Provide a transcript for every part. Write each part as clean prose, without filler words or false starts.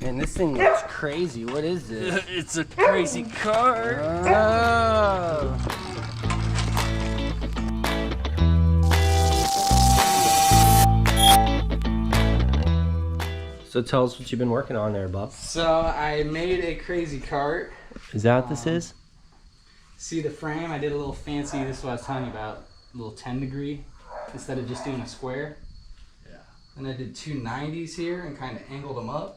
Man, this thing looks crazy. What is this? It's a crazy cart. Oh. So tell us what you've been working on there, bub. So I made a crazy cart. Is that what this is? See the frame? I did a little fancy, this is what I was telling you about, a little 10 degree instead of just doing a square. Yeah. And I did two 90s here and kind of angled them up.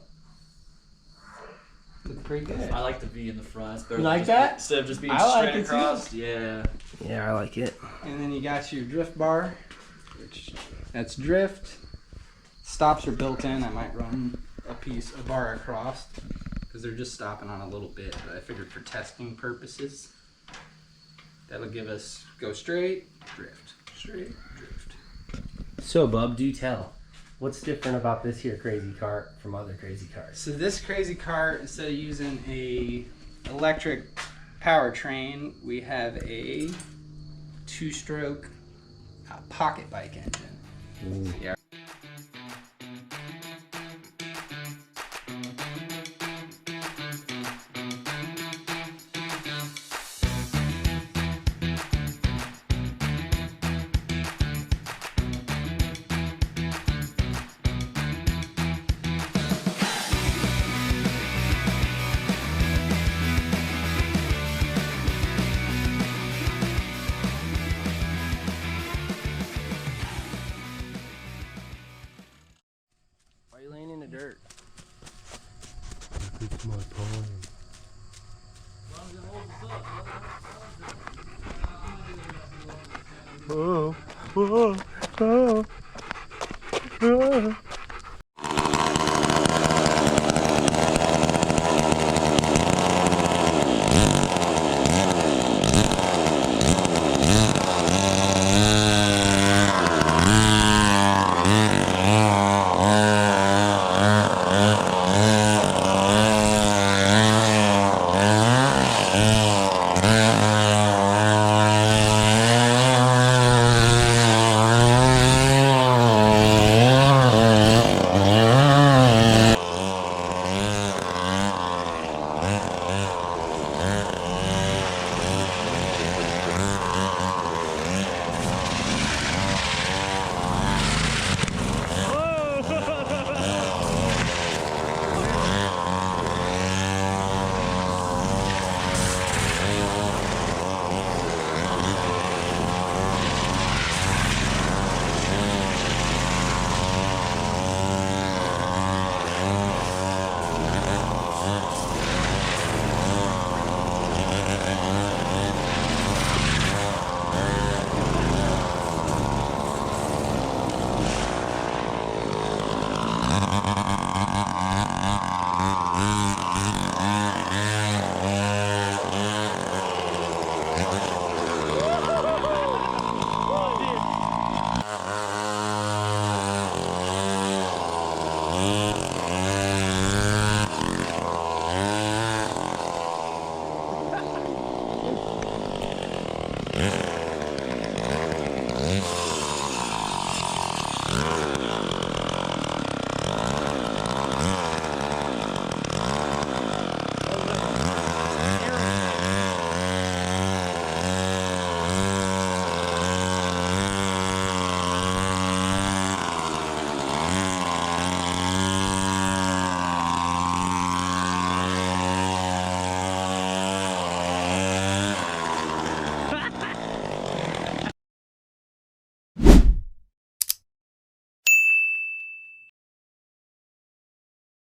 Look pretty good. I like the V in the front. It's better You like than that? Instead of just being I like straight it too. across. Yeah. Yeah, I like it. And then you got your drift bar, which that's drift. Stops are built in. I might run a bar across because they're just stopping on a little bit, but I figured for testing purposes that'll give us go straight, drift, straight, drift. So, bub, do tell. What's different about this here crazy cart from other crazy carts? So this crazy cart, instead of using a electric powertrain, we have a two-stroke pocket bike engine. Ooh. Yeah. Why are you laying in the dirt? It's my pond. Oh, oh, oh, oh.